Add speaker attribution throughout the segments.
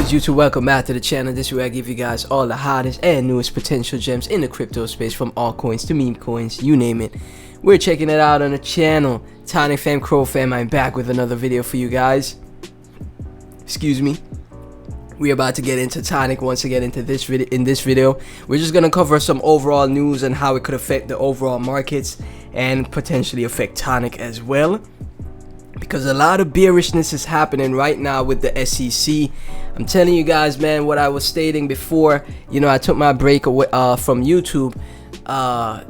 Speaker 1: is YouTube. Welcome back to the channel. This is where I give you guys all the hottest and newest potential gems in the crypto space, from altcoins to meme coins, you name it. We're checking it out on the channel. Tonic fam, Crow fam, I'm back with another video for you guys. Excuse me. We're about to get into Tonic once again in this video. We're just gonna cover some overall news and how it could affect the overall markets and potentially affect Tonic as well, because a lot of bearishness is happening right now with the SEC. I'm telling you guys, man, what I was stating before, you know, I took my break away from YouTube.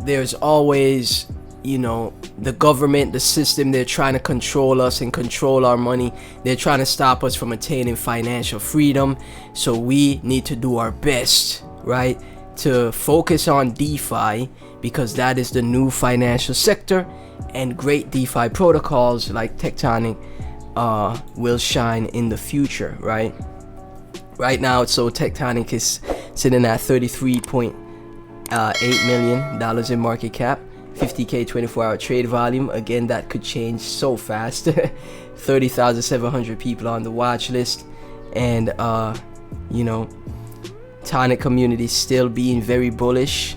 Speaker 1: There's always, you know, the government, the system, they're trying to control us and control our money. They're trying to stop us from attaining financial freedom. So we need to do our best, right, to focus on DeFi, because that is the new financial sector, and great DeFi protocols like Tectonic will shine in the future, right? Right now, so Tectonic is sitting at $33.8 million in market cap, 50k 24-hour trade volume. Again, that could change so fast. 30,700 people on the watch list, and you know, Tonic community still being very bullish.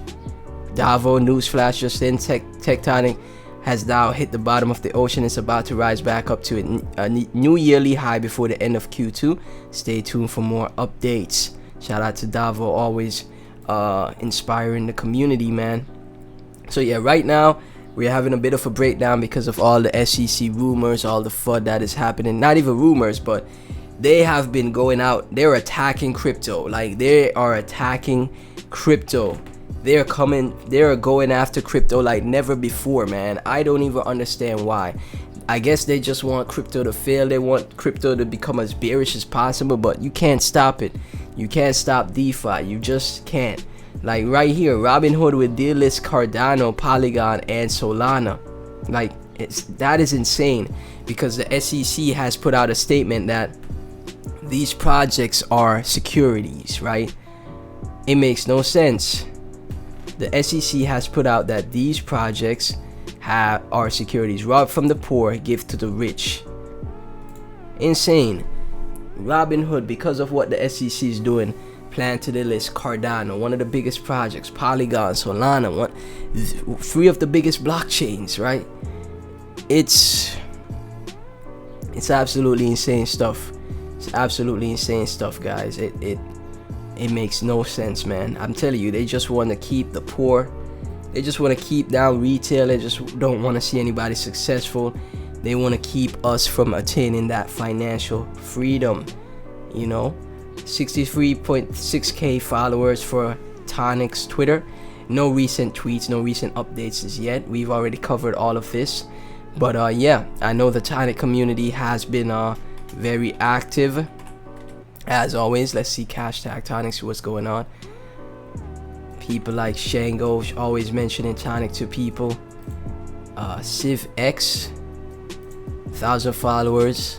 Speaker 1: Davo newsflash just in, Tectonic has now hit the bottom of the ocean. It's about to rise back up to a new yearly high before the end of Q2. Stay tuned for more updates. Shout out to Davo, always inspiring the community, man. So yeah, right now we're having a bit of a breakdown because of all the SEC rumors, all the FUD that is happening. Not even rumors, but they have been going out. They're attacking crypto. Like, they are attacking crypto. They're going after crypto like never before, man. I don't even understand why. I guess they just want crypto to fail. They want crypto to become as bearish as possible, but you can't stop it. You can't stop DeFi. You just can't. Like right here, Robinhood with deal-list Cardano, Polygon, and Solana. Like, that is insane, because the SEC has put out a statement that these projects are securities, right? It makes no sense. The SEC has put out that these projects are securities. Rob from the poor, give to the rich. Insane. Robinhood, because of what the SEC is doing, plan to delist Cardano, one of the biggest projects, Polygon, Solana, three of the biggest blockchains, right? It's absolutely insane stuff. It's absolutely insane stuff, guys. It makes no sense, man. I'm telling you, they just want to keep the poor. They just want to keep down retail. They just don't want to see anybody successful. They want to keep us from attaining that financial freedom, you know. 63.6k followers for Tonic's Twitter. No recent tweets, no recent updates as yet. We've already covered all of this. But yeah, I know the Tonic community has been very active. As always, let's see hashtag Tonic, see what's going on. People like Shango always mentioning Tonic to people. CivX, 1,000 followers.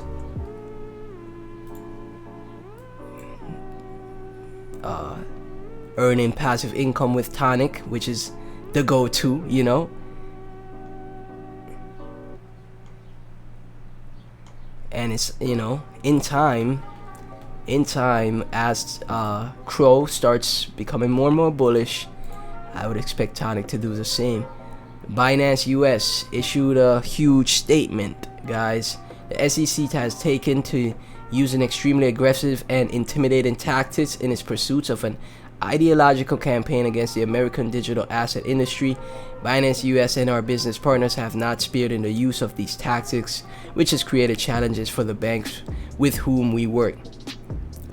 Speaker 1: Earning passive income with Tonic, which is the go-to, you know. And it's, you know, in time as Crow starts becoming more and more bullish, I would expect Tonic to do the same. Binance US issued a huge statement, guys. The SEC has taken to using extremely aggressive and intimidating tactics in its pursuits of an ideological campaign against the American digital asset industry. Binance US and our business partners have not spared in the use of these tactics, which has created challenges for the banks with whom we work.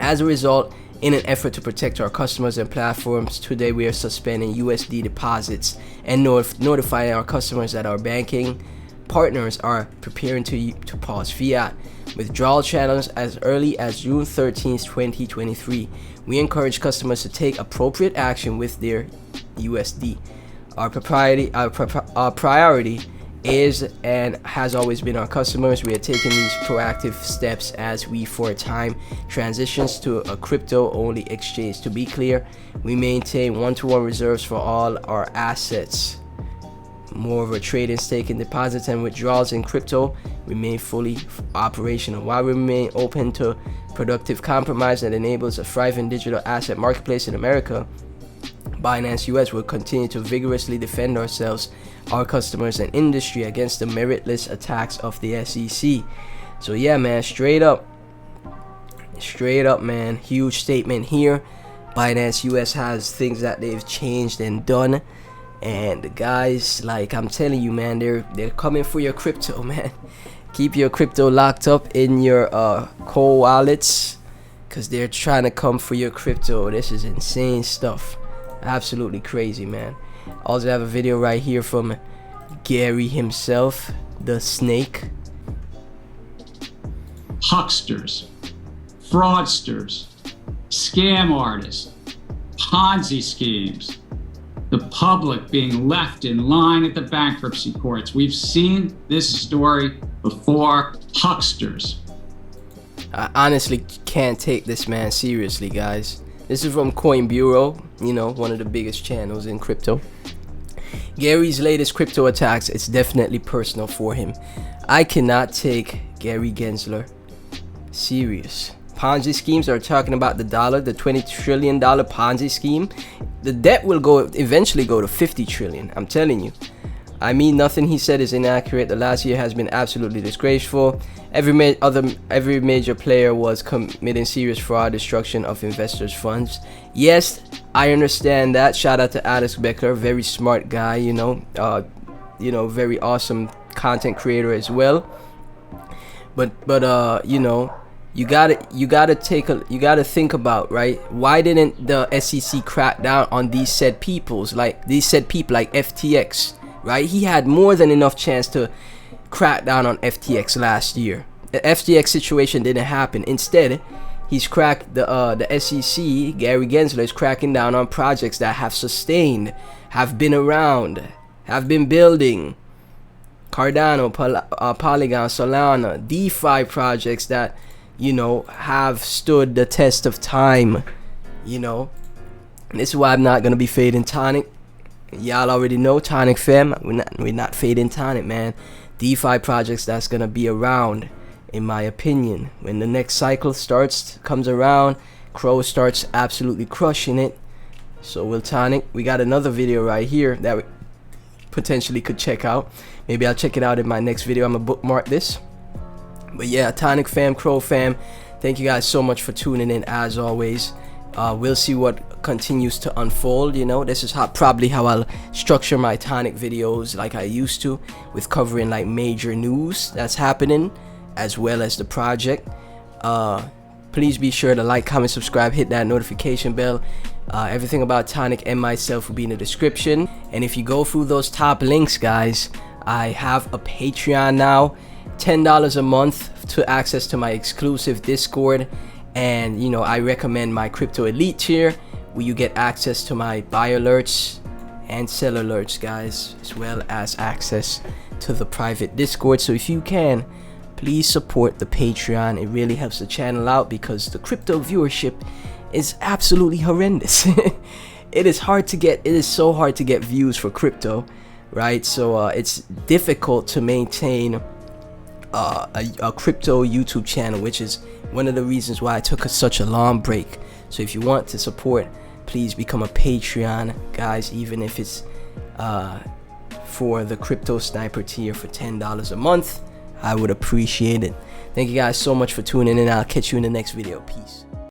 Speaker 1: As a result, in an effort to protect our customers and platforms, today we are suspending USD deposits and notifying our customers that our banking partners are preparing to pause fiat withdrawal channels as early as June 13th, 2023. We encourage customers to take appropriate action with their USD. Our priority is and has always been our customers. We are taking these proactive steps as we for a time transitions to a crypto only exchange. To be clear, we maintain one-to-one reserves for all our assets. More of a trading stake in deposits and withdrawals in crypto remain fully operational, while we remain open to productive compromise that enables a thriving digital asset marketplace in America, Binance US will continue to vigorously defend ourselves, our customers, and industry against the meritless attacks of the SEC. So yeah, man, straight up, man, huge statement here. Binance US has things that they've changed and done, and guys, like I'm telling you, man, they're coming for your crypto, man. Keep your crypto locked up in your cold wallets, because they're trying to come for your crypto. This is insane stuff. Absolutely crazy, man. Also have a video right here from Gary himself, the snake.
Speaker 2: Hucksters, fraudsters, scam artists, Ponzi schemes, the public being left in line at the bankruptcy courts. We've seen this story before. Hucksters.
Speaker 1: I honestly can't take this man seriously, guys. This is from Coin Bureau, you know, one of the biggest channels in crypto. Gary's latest crypto attacks, it's definitely personal for him. I cannot take Gary Gensler serious. Ponzi schemes are talking about the dollar, the $20 trillion Ponzi scheme. The debt will eventually go to 50 trillion. I'm telling you. I mean, nothing he said is inaccurate. The last year has been absolutely disgraceful. Every major player was committing serious fraud, destruction of investors' funds. Yes, I understand that. Shout out to Alex Becker, very smart guy, you know, very awesome content creator as well. But you know, you gotta think about, right? Why didn't the SEC crack down on these said people like FTX? Right, he had more than enough chance to crack down on FTX last year. The FTX situation didn't happen. Instead, he's cracked the SEC. Gary Gensler is cracking down on projects that have sustained, have been around, have been building. Cardano, Polygon, Solana, DeFi projects that, you know, have stood the test of time. You know, and this is why I'm not gonna be fading Tonic. Y'all already know, Tonic fam, we're not fading Tonic, man. DeFi projects that's gonna be around, in my opinion. When the next cycle comes around, Crow starts absolutely crushing it. So will Tonic. We got another video right here that we potentially could check out. Maybe I'll check it out in my next video. I'm gonna bookmark this. But yeah, Tonic fam, Crow fam, thank you guys so much for tuning in as always. We'll see what continues to unfold. You know, this is probably how I'll structure my Tonic videos like I used to, with covering like major news that's happening as well as the project. Please be sure to like, comment, subscribe, hit that notification bell. Everything about Tonic and myself will be in the description. And if you go through those top links, guys, I have a Patreon now. $10 a month to access to my exclusive Discord. And you know, I recommend my Crypto Elite tier, where you get access to my buy alerts and sell alerts, guys, as well as access to the private Discord. So if you can, please support the Patreon. It really helps the channel out, because the crypto viewership is absolutely horrendous. It is so hard to get views for crypto, right? So it's difficult to maintain a crypto YouTube channel, which is one of the reasons why I took such a long break. So if you want to support, please become a Patreon, guys, even if it's for the Crypto Sniper tier for $10 a month. I would appreciate it. Thank you guys so much for tuning in. I'll catch you in the next video. Peace.